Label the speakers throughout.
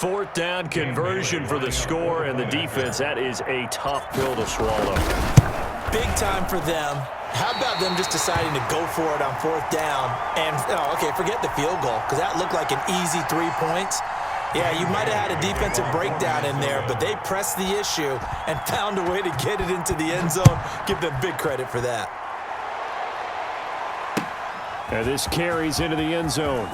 Speaker 1: Fourth down conversion for the score, and the defense, that is a tough pill to swallow.
Speaker 2: Big time for them. How about them just deciding to go for it on fourth down? And, forget the field goal, because that looked like an easy 3 points. Yeah, you might have had a defensive breakdown in there, but they pressed the issue and found a way to get it into the end zone. Give them big credit for that.
Speaker 1: And this carries into the end zone.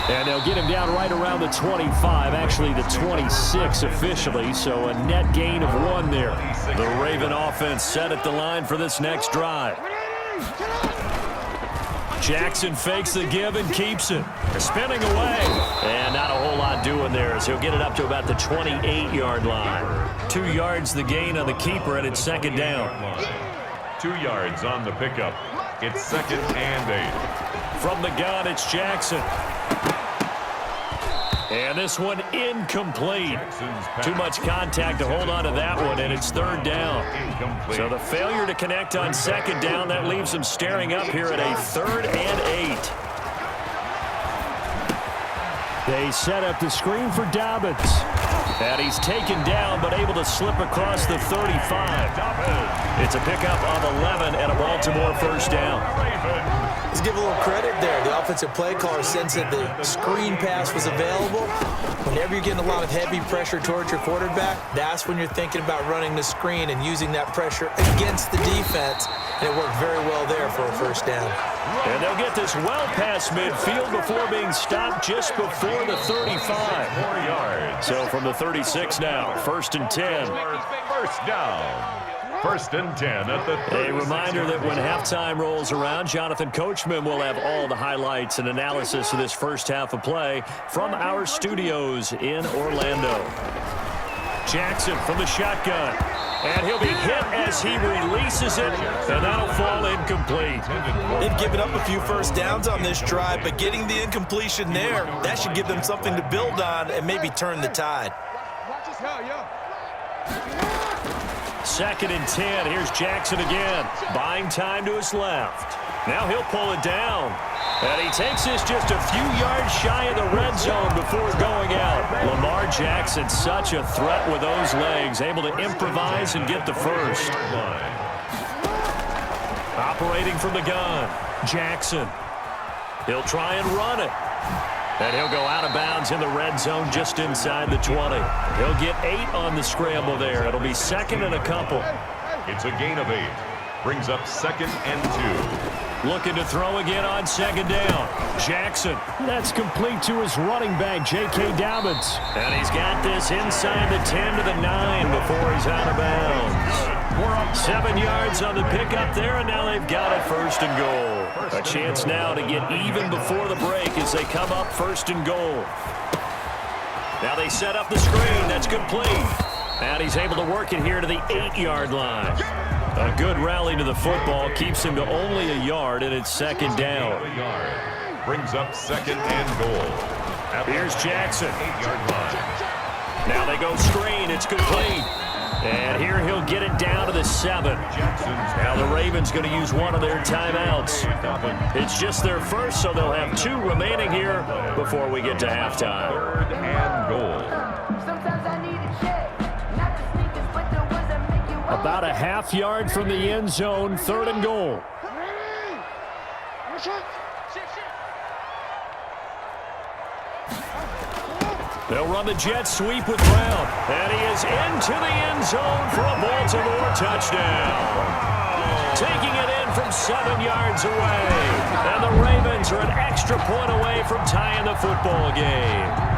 Speaker 1: And they'll get him down right around the 25, actually the 26 officially, so a net gain of 1 there. The Raven offense set at the line for this next drive. Jackson fakes the give and keeps it. Spinning away. And not a whole lot doing there as he'll get it up to about the 28-yard line. 2 yards the gain on the keeper, and it's second down.
Speaker 3: 2 yards on the pickup. It's 2nd and 8.
Speaker 1: From the gun, it's Jackson. And this one incomplete. Too much contact to hold on to that one, and it's 3rd down. So the failure to connect on 2nd down, that leaves them staring up here at a 3rd and 8. They set up the screen for Dobbins. And he's taken down, but able to slip across the 35. It's a pickup of 11 and a Baltimore 1st down.
Speaker 2: Let's give a little credit there. The offensive play caller sensed that the screen pass was available. Whenever you're getting a lot of heavy pressure towards your quarterback, that's when you're thinking about running the screen and using that pressure against the defense. And it worked very well there for a 1st down.
Speaker 1: And they'll get this well past midfield before being stopped just before the 35.
Speaker 3: 4 yards.
Speaker 1: So from the 36 now, 1st and 10.
Speaker 3: 1st down. 1st and 10 at the 36.
Speaker 1: A reminder that when halftime rolls around, Jonathan Coachman will have all the highlights and analysis of this first half of play from our studios in Orlando. Jackson from the shotgun. And he'll be hit as he releases it, and that'll fall incomplete.
Speaker 2: They've given up a few 1st downs on this drive, but getting the incompletion there, that should give them something to build on and maybe turn the tide.
Speaker 1: 2nd and 10. Here's Jackson again. Buying time to his left. Now he'll pull it down. And he takes this just a few yards shy of the red zone before going out. Lamar Jackson, such a threat with those legs, able to improvise and get the 1st. Operating from the gun, Jackson. He'll try and run it. And he'll go out of bounds in the red zone just inside the 20. He'll get 8 on the scramble there. It'll be 2nd and a couple.
Speaker 3: It's a gain of 8. Brings up 2nd and 2.
Speaker 1: Looking to throw again on 2nd down. Jackson. That's complete to his running back, J.K. Dobbins. And he's got this inside the 10 to the 9 before he's out of bounds. 7 yards on the pickup there, and now they've got it 1st and goal. A chance now to get even before the break as they come up 1st and goal. Now they set up the screen. That's complete. And he's able to work it here to the 8-yard line. A good rally to the football keeps him to only a yard, and it's 2nd down.
Speaker 3: Brings up 2nd and goal.
Speaker 1: Here's Jackson.
Speaker 3: 8-yard line.
Speaker 1: Now they go screen. It's complete. And here he'll get it down to the 7. Now the Ravens going to use one of their timeouts. It's just their 1st, so they'll have 2 remaining here before we get to halftime.
Speaker 3: 3rd and goal.
Speaker 1: About a half yard from the end zone, 3rd and goal. They'll run the jet sweep with Brown. And he is into the end zone for a Baltimore touchdown. Taking it in from 7 yards away. And the Ravens are an extra point away from tying the football game.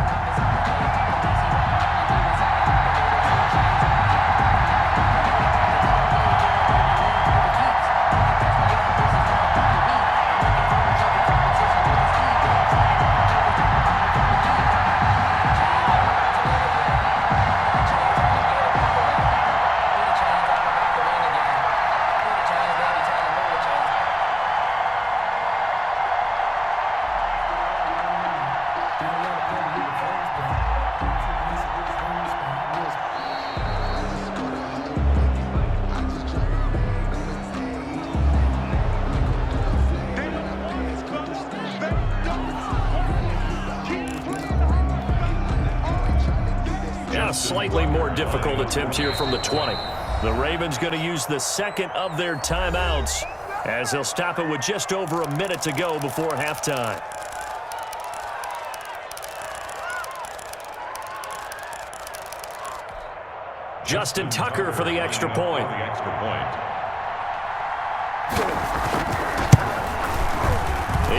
Speaker 1: slightly more difficult attempt here from the 20. The Ravens going to use the second of their timeouts as they'll stop it with just over a minute to go before halftime. Justin Tucker for the extra point.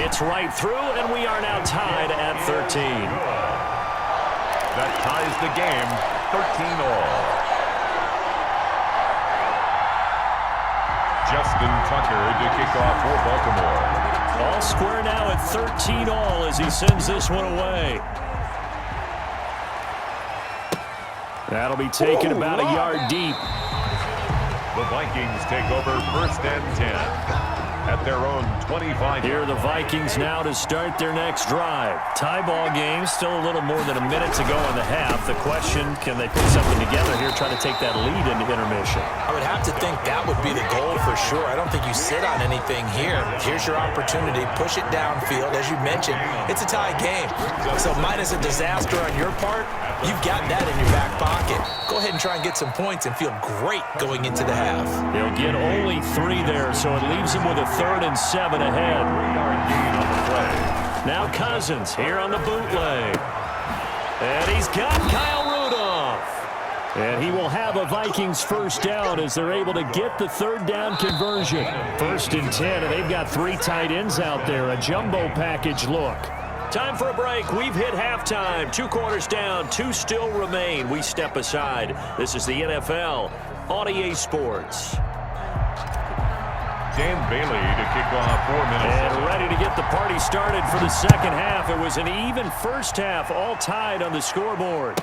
Speaker 1: It's right through, and we are now tied at 13.
Speaker 3: That ties the game, 13-all. Justin Tucker to kick off for Baltimore.
Speaker 1: All square now at 13-all as he sends this one away. That'll be taken about a yard deep.
Speaker 3: The Vikings take over 1st and 10. At their own 25.
Speaker 1: Here are the Vikings now to start their next drive. Tie ball game, still a little more than a minute to go in the half. The question, can they put something together here, try to take that lead into intermission?
Speaker 2: I would have to think that would be the goal for sure. I don't think you sit on anything here. Here's your opportunity. Push it downfield. As you mentioned, it's a tie game. So minus a disaster on your part, you've got that in your back pocket. Go ahead and try and get some points and feel great going into the half.
Speaker 1: They'll get only 3 there, so it leaves them with a 3rd and 7 ahead. Now Cousins here on the bootleg. And he's got Kyle Rudolph. And he will have a Vikings first down as they're able to get the 3rd down conversion. 1st and 10, and they've got 3 tight ends out there. A jumbo package look. Time for a break. We've hit halftime. 2 quarters down, 2 still remain. We step aside. This is the NFL on EA Sports.
Speaker 3: Dan Bailey to kick off for Minnesota.
Speaker 1: And ready to get the party started for the second half. It was an even first half, all tied on the scoreboard.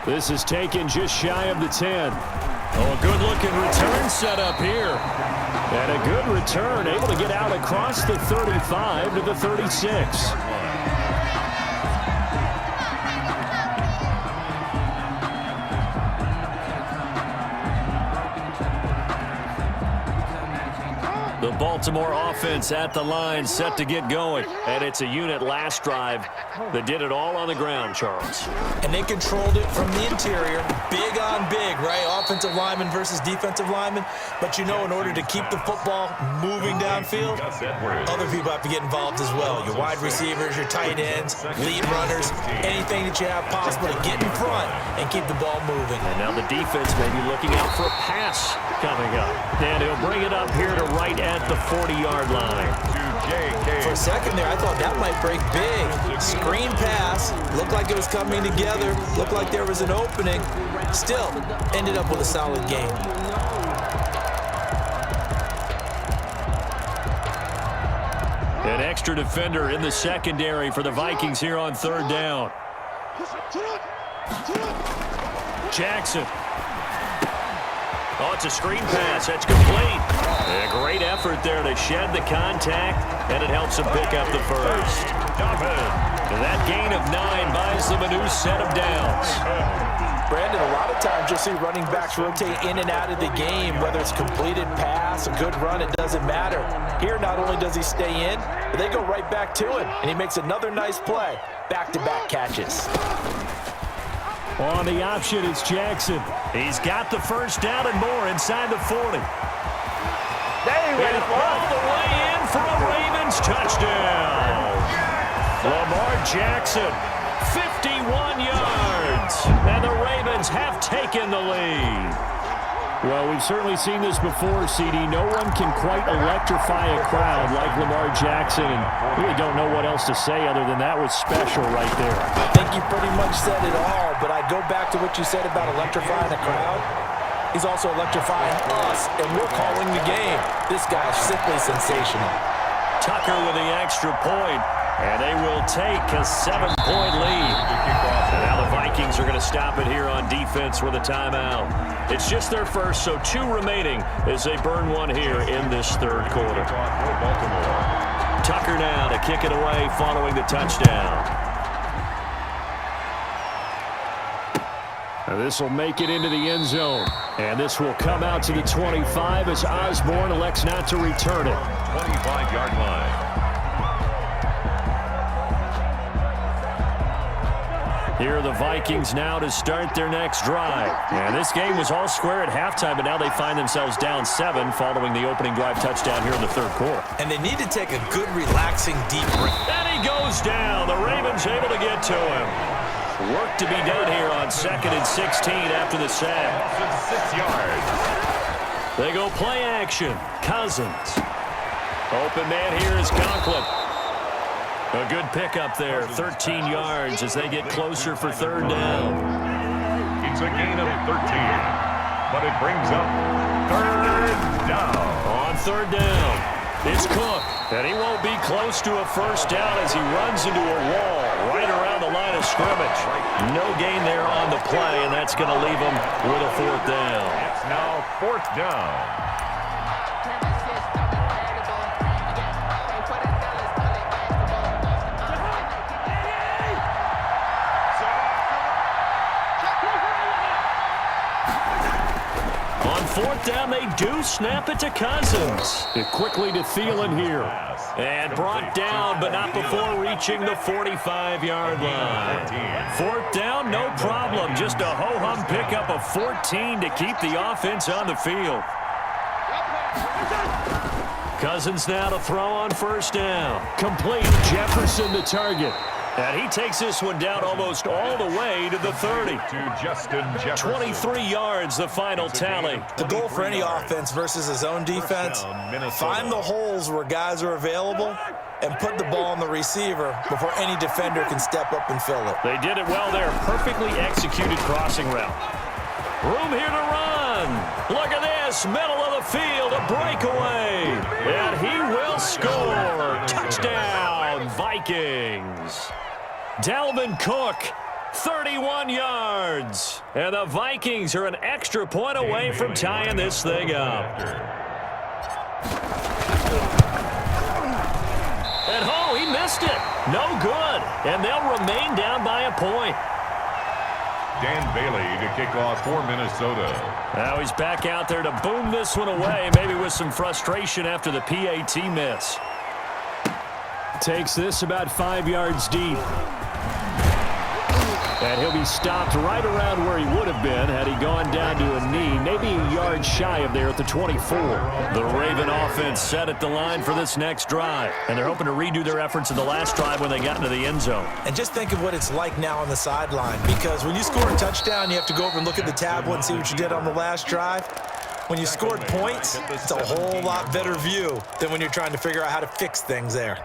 Speaker 1: This is taken just shy of the 10. Oh, a good-looking return set up here. And a good return, able to get out across the 35 to the 36. The Baltimore offense at the line, set to get going. And it's a unit last drive that did it all on the ground, Charles.
Speaker 2: And they controlled it from the interior. Big on big, right? Offensive lineman versus defensive lineman. But you know, in order to keep the football moving downfield, other people have to get involved as well. Your wide receivers, your tight ends, lead runners, anything that you have possible to get in front and keep the ball moving.
Speaker 1: And now the defense may be looking out for a pass coming up. And he'll bring it up here to right at the 40-yard line.
Speaker 2: For a second there, I thought that might break big. Screen pass. Looked like it was coming together. Looked like there was an opening. Still, ended up with a solid game.
Speaker 1: An extra defender in the secondary for the Vikings here on 3rd down. Jackson. Oh, it's a screen pass. That's complete. And a great effort there to shed the contact, and it helps him pick up the first. And that gain of 9 buys them a new set of downs.
Speaker 2: Brandon, a lot of times you'll see running backs rotate in and out of the game, whether it's completed pass, a good run, it doesn't matter. Here, not only does he stay in, but they go right back to him, and he makes another nice play. Back-to-back catches.
Speaker 1: On the option, it's Jackson. He's got the first down and more inside the 40. And all the way in for a Ravens touchdown. Lamar Jackson, 51 yards. And the Ravens have taken the lead. Well, we've certainly seen this before, CD. No one can quite electrify a crowd like Lamar Jackson, and really don't know what else to say other than that was special right there.
Speaker 2: I think you pretty much said it all, but I go back to what you said about electrifying a crowd. He's also electrifying us, and we're calling the game. This guy's simply sensational.
Speaker 1: Tucker with the extra point, and they will take a 7-point lead. And now the Vikings are going to stop it here on defense with a timeout. It's just their first, so 2 remaining as they burn one here in this 3rd quarter. Tucker now to kick it away following the touchdown. This will make it into the end zone. And this will come out to the 25 as Osborne elects not to return it.
Speaker 3: 25-yard line.
Speaker 1: Here are the Vikings now to start their next drive. And this game was all square at halftime, but now they find themselves down 7 following the opening drive touchdown here in the third quarter.
Speaker 2: And they need to take a good, relaxing, deep breath.
Speaker 1: And he goes down. The Ravens able to get to him. Work to be done here on 2nd and 16 after the sack.
Speaker 3: 6 yards.
Speaker 1: They go play action. Cousins. Open man here is Conklin. A good pickup there, 13 yards as they get closer for 3rd down.
Speaker 3: It's a gain of 13, but it brings up 3rd down.
Speaker 1: On 3rd down, it's Cook, and he won't be close to a 1st down as he runs into a wall right around the line of scrimmage. No gain there on the play, and that's going to leave him with a 4th down.
Speaker 3: It's now 4th down.
Speaker 1: On 4th down, they do snap it to Cousins. It quickly to Thielen here. And brought down, but not before reaching the 45-yard line. 4th down, no problem. Just a ho-hum pickup of 14 to keep the offense on the field. Cousins now to throw on 1st down. Complete. Jefferson the target. And he takes this one down almost all the way to the 30.
Speaker 3: To Justin Jefferson.
Speaker 1: 23 yards, the final tally.
Speaker 2: The goal for any offense versus his own defense, find the holes where guys are available and put the ball on the receiver before any defender can step up and fill it.
Speaker 1: They did it well there. Perfectly executed crossing route. Room here to run. Look at this. Middle of the field, a breakaway. And he will score. Touchdown, Vikings. Dalvin Cook, 31 yards. And the Vikings are an extra point away from tying this thing up. And oh, he missed it. No good. And they'll remain down by a point.
Speaker 3: Dan Bailey to kick off for Minnesota.
Speaker 1: Now he's back out there to boom this one away, maybe with some frustration after the PAT miss. Takes this about 5 yards deep. And he'll be stopped right around where he would have been had he gone down to a knee, maybe a yard shy of there at the 24. The Raven offense set at the line for this next drive, and they're hoping to redo their efforts in the last drive when they got into the end zone.
Speaker 2: And just think of what it's like now on the sideline, because when you score a touchdown, you have to go over and look at the tablet and see what you did on the last drive. When you scored points, it's a whole lot better view than when you're trying to figure out how to fix things there.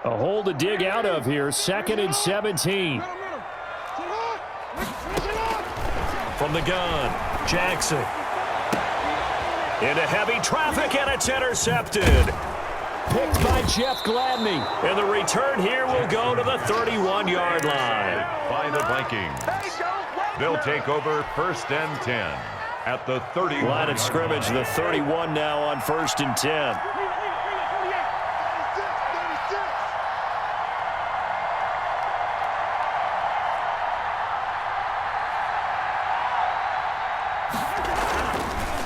Speaker 1: A hole to dig out of here, 2nd and 17. From the gun, Jackson. Into heavy traffic, and it's intercepted. Picked by Jeff Gladney. And the return here will go to the 31-yard line.
Speaker 3: By the Vikings. They'll take over 1st and 10 at the 30.
Speaker 1: Line of scrimmage, the 31 now on 1st and 10.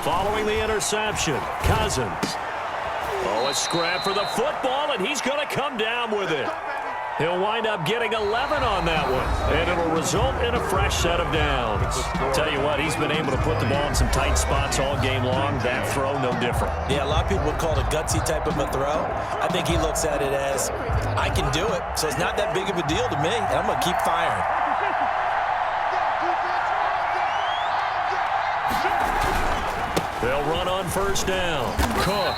Speaker 1: Following the interception, Cousins. Oh, a scrap for the football, and he's going to come down with it. He'll wind up getting 11 on that one, and it'll result in a fresh set of downs. Tell you what, he's been able to put the ball in some tight spots all game long. That throw, no different.
Speaker 2: Yeah, a lot of people would call it a gutsy type of a throw. I think he looks at it as, I can do it, so it's not that big of a deal to me, and I'm going to keep firing.
Speaker 1: They'll run on 1st down. Cook.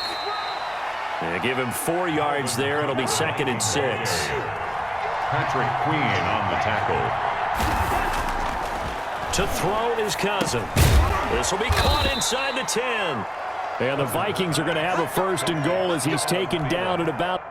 Speaker 1: They give him 4 yards there. It'll be 2nd and 6.
Speaker 3: Patrick Queen on the tackle.
Speaker 1: To throw is Cousins. This will be caught inside the 10. And the Vikings are going to have a 1st and goal as he's taken down at about